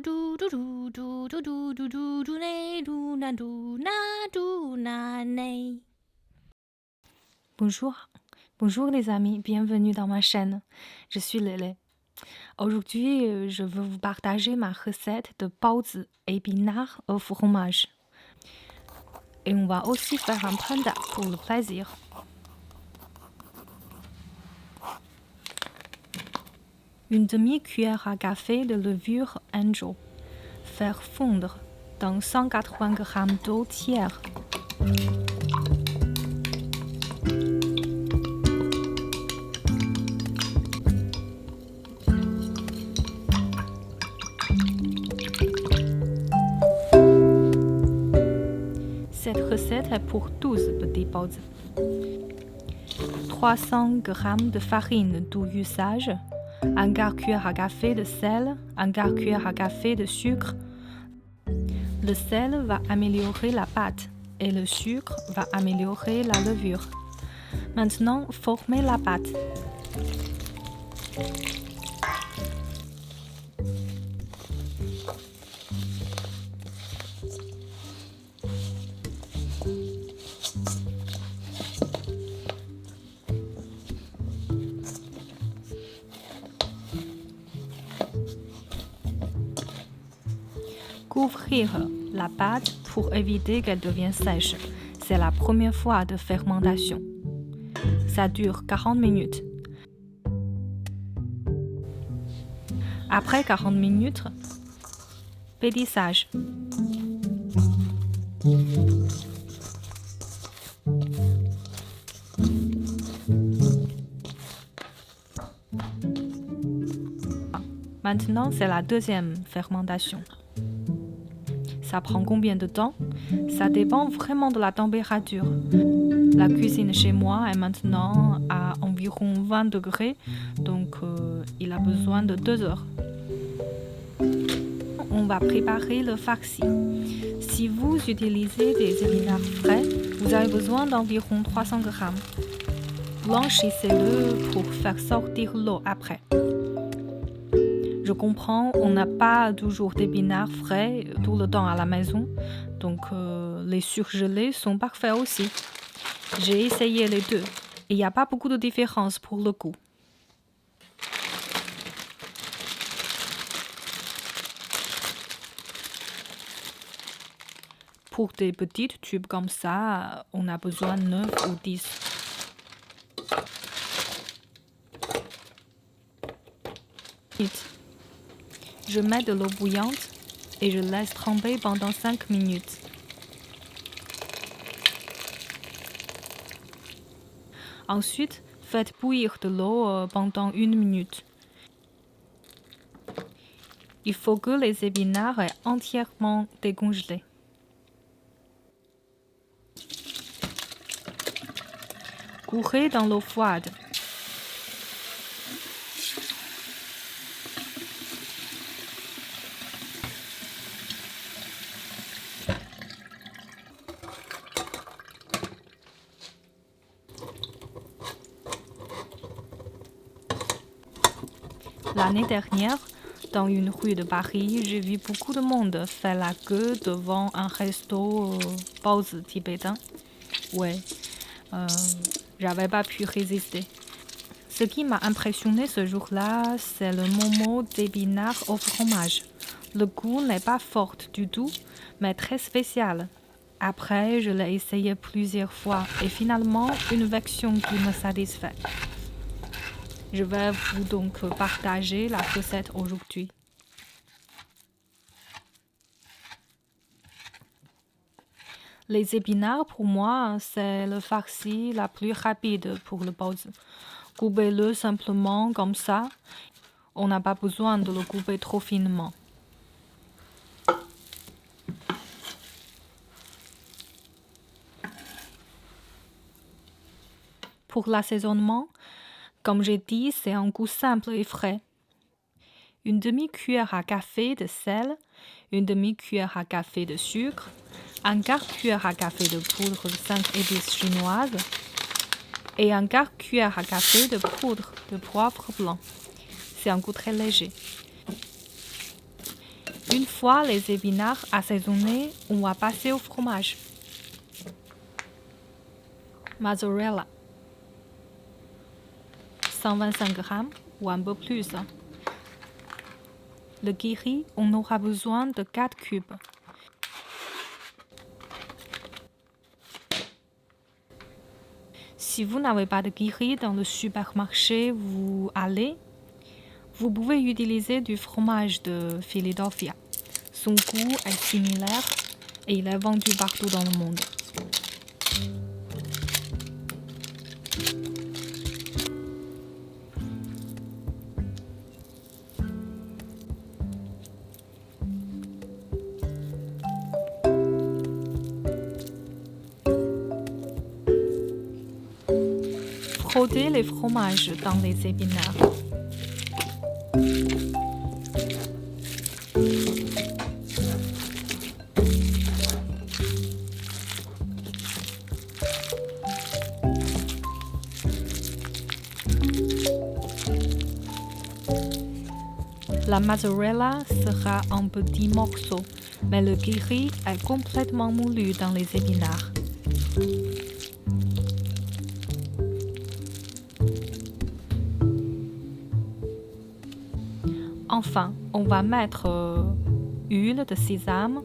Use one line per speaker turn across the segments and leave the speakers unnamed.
do do do do do do do do do ne do na do na ne.
Bonjour, bonjour les amis, bienvenue dans ma chaîne. Je suis Lele. Aujourd'hui, je veux vous partager ma recette de baozi épinards au fromage. Et on va aussi faire un panda pour le plaisir. Une demi-cuillère à café de levure Angel. Faire fondre dans 180 g d'eau tiède. Cette recette est pour 12 petits baozi. 300 g de farine douille sage, un quart cuillère à café de sel, un quart cuillère à café de sucre. Le sel va améliorer la pâte et le sucre va améliorer la levure. Maintenant, formez la pâte. Couvrir la pâte pour éviter qu'elle devienne sèche. C'est la première fois de fermentation. Ça dure 40 minutes. Après 40 minutes, pétissage. Maintenant, c'est la deuxième fermentation. Ça prend combien de temps? Ça dépend vraiment de la température. La cuisine chez moi est maintenant à environ 20 degrés, donc il a besoin de 2 heures. On va préparer le farci. Si vous utilisez des épinards frais, vous avez besoin d'environ 300 g. Blanchissez-le pour faire sortir l'eau après. Je comprends, on n'a pas toujours d'épinards frais tout le temps à la maison, donc les surgelés sont parfaits aussi. J'ai essayé les deux et il n'y a pas beaucoup de différence pour le goût. Pour des petites tubes comme ça, on a besoin de 9 ou 10. Je mets de l'eau bouillante et je laisse tremper pendant 5 minutes. Ensuite, faites bouillir de l'eau pendant 1 minute. Il faut que les épinards soient entièrement décongelés. Courez dans l'eau froide. L'année dernière, dans une rue de Paris, j'ai vu beaucoup de monde faire la queue devant un resto baozi tibétain. Ouais, j'avais pas pu résister. Ce qui m'a impressionné ce jour-là, c'est le momo d'épinards au fromage. Le goût n'est pas fort du tout, mais très spécial. Après, je l'ai essayé plusieurs fois et finalement, une version qui me satisfait. Je vais vous donc partager la recette aujourd'hui. Les épinards, pour moi, c'est le farci la plus rapide pour le baozi. Coupez-le simplement comme ça. On n'a pas besoin de le couper trop finement. Pour l'assaisonnement, comme j'ai dit, c'est un goût simple et frais. Une demi-cuillère à café de sel, une demi-cuillère à café de sucre, un quart cuillère à café de poudre de 5 épices chinoises et un quart cuillère à café de poudre de poivre blanc. C'est un goût très léger. Une fois les épinards assaisonnés, on va passer au fromage. Mozzarella. 125 grammes ou un peu plus. Le ghee, on aura besoin de 4 cubes. Si vous n'avez pas de ghee dans le supermarché où vous allez, vous pouvez utiliser du fromage de Philadelphia. Son goût est similaire et il est vendu partout dans le monde. Frottez les fromages dans les épinards. La mozzarella sera en petits morceaux, mais le ghee est complètement moulu dans les épinards. Enfin, on va mettre huile de sésame.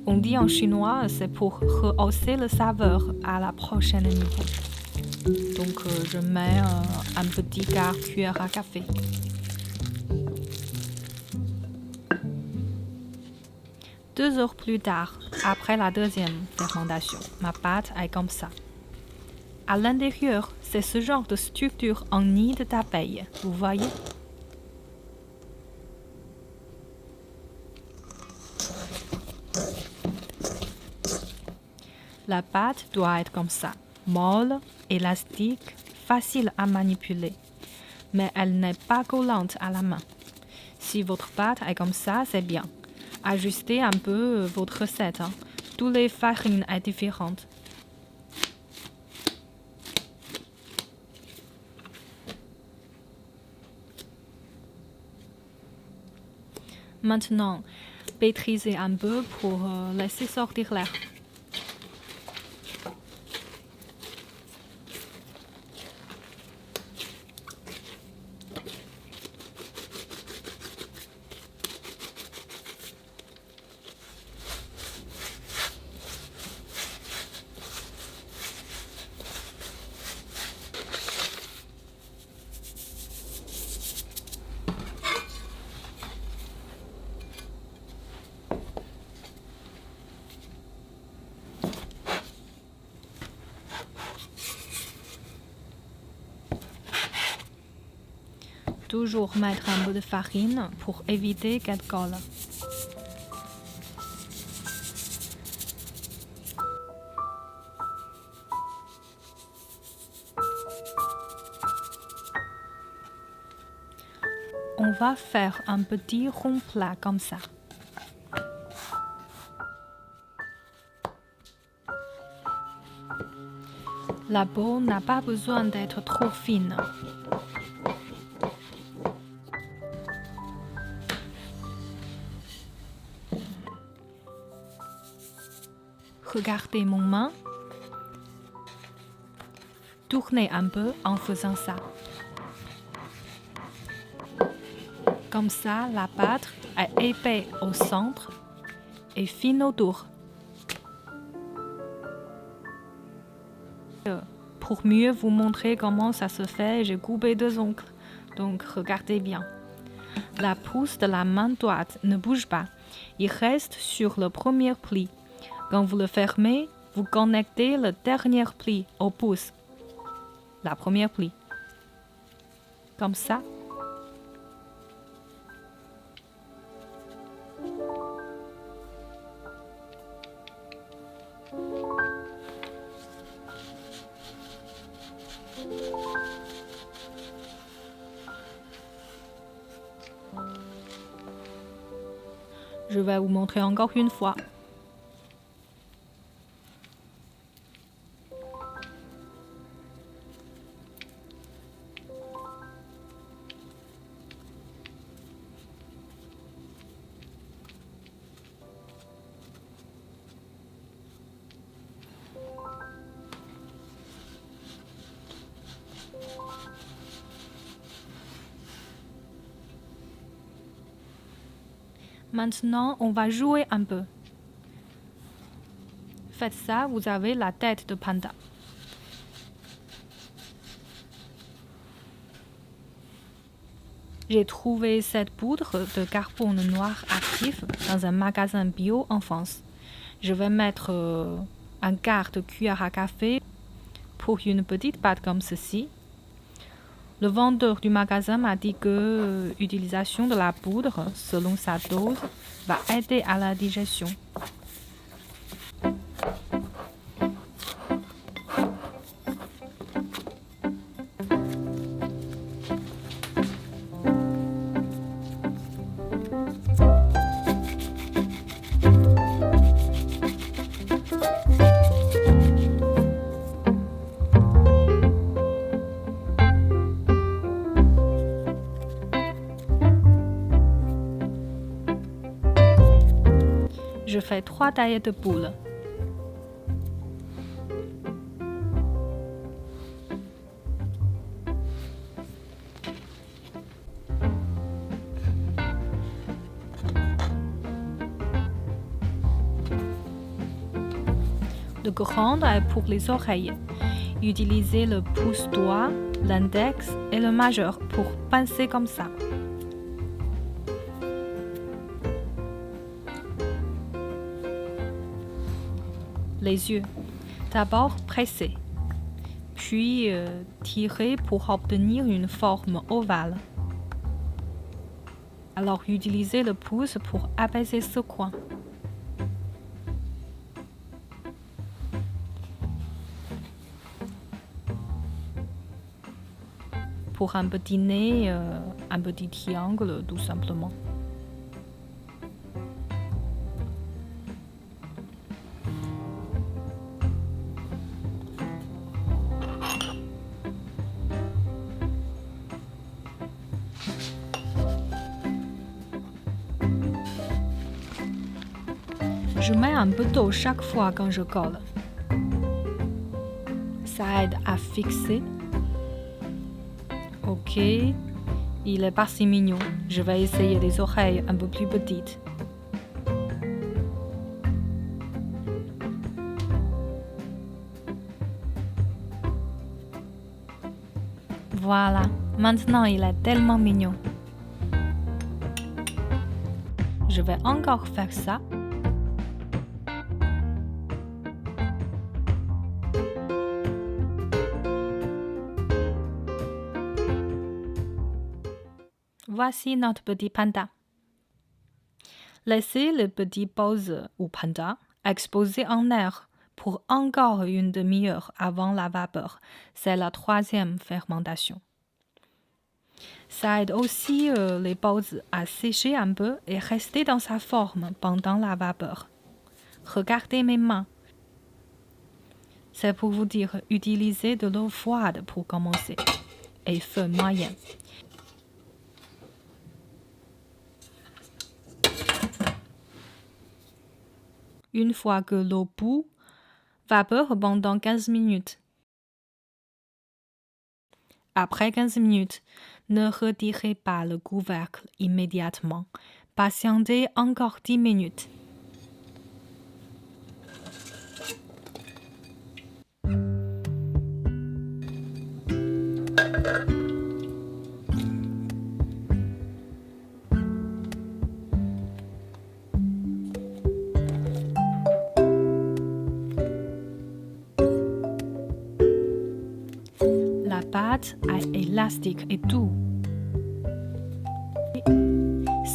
On dit en chinois, c'est pour rehausser la saveur à la prochaine niveau. Donc, je mets un petit quart cuillère à café. Deux heures plus tard, après la deuxième fermentation, ma pâte est comme ça. À l'intérieur, c'est ce genre de structure en nid d'abeille, vous voyez? La pâte doit être comme ça, molle, élastique, facile à manipuler, mais elle n'est pas collante à la main. Si votre pâte est comme ça, c'est bien. Ajustez un peu votre recette. Toutes les farines sont différentes. Maintenant, pétrisez un peu pour laisser sortir l'air. Toujours mettre un peu de farine pour éviter qu'elle colle. On va faire un petit rond plat comme ça. La peau n'a pas besoin d'être trop fine. Regardez mon main. Tournez un peu en faisant ça. Comme ça, la pâte est épais au centre et fine autour. Pour mieux vous montrer comment ça se fait, j'ai coupé 2 ongles. Donc, regardez bien. La pouce de la main droite ne bouge pas. Il reste sur le premier pli. Quand vous le fermez, vous connectez le dernier pli au pouce. La première pli. Comme ça. Je vais vous montrer encore une fois. Maintenant, on va jouer un peu. Faites ça, vous avez la tête de panda. J'ai trouvé cette poudre de carbone noir actif dans un magasin bio en France. Je vais mettre un quart de cuillère à café pour une petite pâte comme ceci. Le vendeur du magasin m'a dit que l'utilisation de la poudre, selon sa dose, va aider à la digestion. Je fais 3 tailles de boules. Le grand est pour les oreilles. Utilisez le pouce-doigt, l'index et le majeur pour pincer comme ça. Les yeux. D'abord pressez, puis tirez pour obtenir une forme ovale. Alors utilisez le pouce pour apaiser ce coin. Pour un petit nez, un petit triangle tout simplement. Je mets un peu d'eau chaque fois quand je colle. Ça aide à fixer. Ok, il est pas si mignon. Je vais essayer des oreilles un peu plus petites. Voilà, maintenant il est tellement mignon. Je vais encore faire ça. Voici notre petit panda. Laissez le petit pose ou panda exposé en air pour encore une demi-heure avant la vapeur. C'est la 3e fermentation. Ça aide aussi les poses à sécher un peu et rester dans sa forme pendant la vapeur. Regardez mes mains. C'est pour vous dire, utilisez de l'eau froide pour commencer et feu moyen. Une fois que l'eau bout, vapeur pendant 15 minutes. Après 15 minutes, ne retirez pas le couvercle immédiatement. Patientez encore 10 minutes. La pâte est élastique et doux.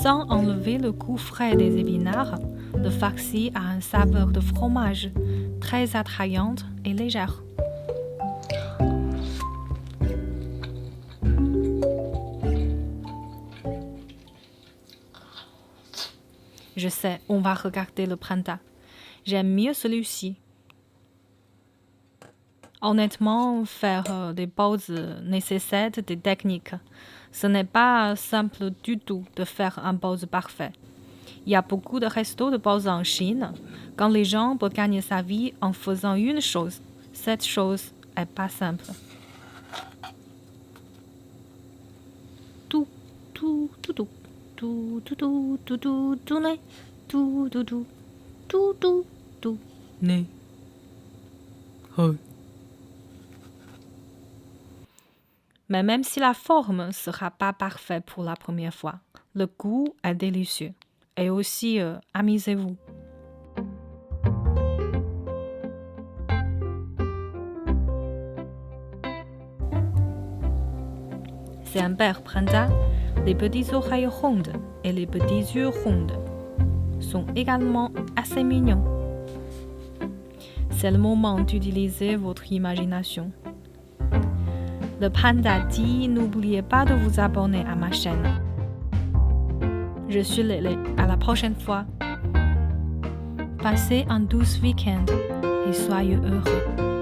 Sans enlever le goût frais des épinards, le farci a une saveur de fromage, très attrayante et légère. Je sais, on va regarder le panda. J'aime mieux celui-ci. Honnêtement, faire des pauses nécessite des techniques. Ce n'est pas simple du tout de faire un pause parfait. Il y a beaucoup de restos de pause en Chine. Quand les gens peuvent gagner sa vie en faisant une chose, cette chose est pas simple. Tout, tout, tout, tout, 嘟嘟嘟嘟嘟嘟嘞，嘟嘟嘟嘟嘟嘟嘞。Mais même si la forme ne sera pas parfaite pour la première fois, le goût est délicieux. Et aussi, amusez-vous. C'est un père panda. Les petites oreilles rondes et les petits yeux ronds sont également assez mignons. C'est le moment d'utiliser votre imagination. Le panda dit n'oubliez pas de vous abonner à ma chaîne. Je suis Lélé, à la prochaine fois. Passez un douce week-end et soyez heureux.